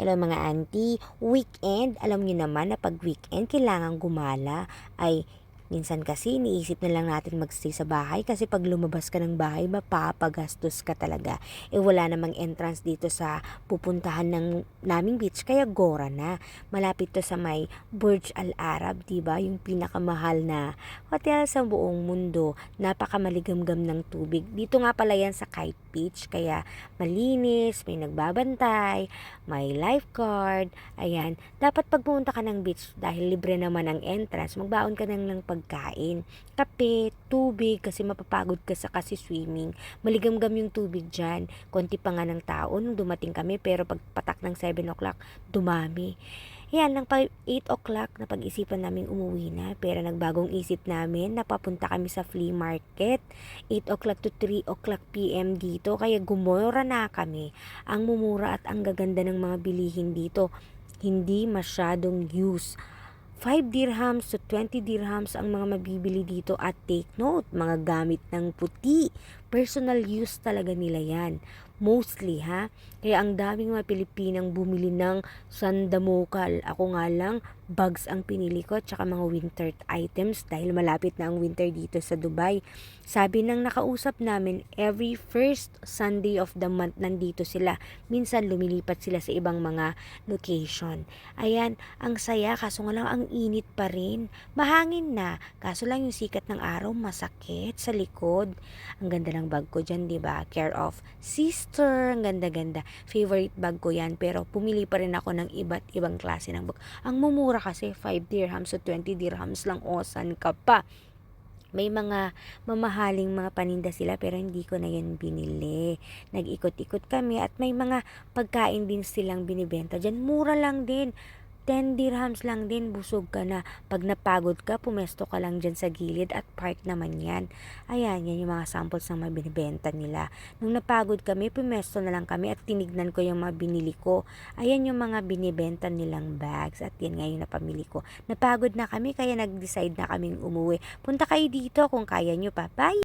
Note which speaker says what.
Speaker 1: Hello mga auntie, weekend, alam niyo naman na pag weekend kailangan gumala. Ay, minsan kasi iniisip na lang natin magstay sa bahay kasi pag lumabas ka ng bahay mapapagastos ka talaga. Wala namang entrance dito sa pupuntahan ng naming beach kaya Gora na. Malapit to sa may Burj Al Arab, 'di ba? Yung pinakamahal na hotel sa buong mundo. Napakamaligamgam ng tubig. Dito nga pala yan sa Kite Beach kaya malinis, may nagbabantay, may lifeguard, ayan. Dapat pag pumunta ka ng beach, dahil libre naman ang entrance, magbaon ka ng pagkain, kape, tubig, kasi mapapagod ka sa kasi swimming. Maligamgam yung tubig dyan. Konti pa nga ng tao nung dumating kami, pero pagpatak ng 7 o'clock, dumami. Yan, nang 8 o'clock, napag-isipan namin umuwi na. Pero nagbagong isip namin, napapunta kami sa flea market. 8 o'clock to 3 o'clock PM dito. Kaya gumora na kami. Ang mumura at ang gaganda ng mga bilihin dito. Hindi masyadong use. 5 dirhams to 20 dirhams ang mga mabibili dito at take note, mga gamit ng puti. Personal use talaga nila yan. Mostly ha. Kaya ang daming mga Pilipinang bumili ng sandamukal. Ako nga lang, bags ang pinili ko tsaka mga winter items dahil malapit na ang winter dito sa Dubai. Sabi ng nakausap namin, every first Sunday of the month nandito sila. Minsan lumilipat sila sa ibang mga location. Ayan, ang saya kaso nga lang ang init pa rin. Mahangin na, kaso lang yung sikat ng araw masakit sa likod. Ang ganda ng bag ko dyan, 'di ba? Care of Sister, ang ganda-ganda. Favorite bag ko yan, pero pumili pa rin ako ng iba't ibang klase ng bag. Ang mumura kasi 5 dirhams o 20 dirhams lang, osan ka pa. May mga mamahaling mga paninda sila pero hindi ko na yan binili. Nag-ikot-ikot kami at may mga pagkain din silang binibenta dyan. Mura lang din. 10 dirhams lang din, busog ka na. Pag napagod ka, pumesto ka lang dyan sa gilid at park naman yan. Ayan, yan yung mga samples ng mga binibenta nila. Nung napagod kami, pumesto na lang kami at tinignan ko yung mga binili ko. Ayan yung mga binibenta nilang bags at yan nga yung napamili ko. Napagod na kami kaya nag-decide na kaming umuwi. Punta kayo dito kung kaya nyo pa. Bye!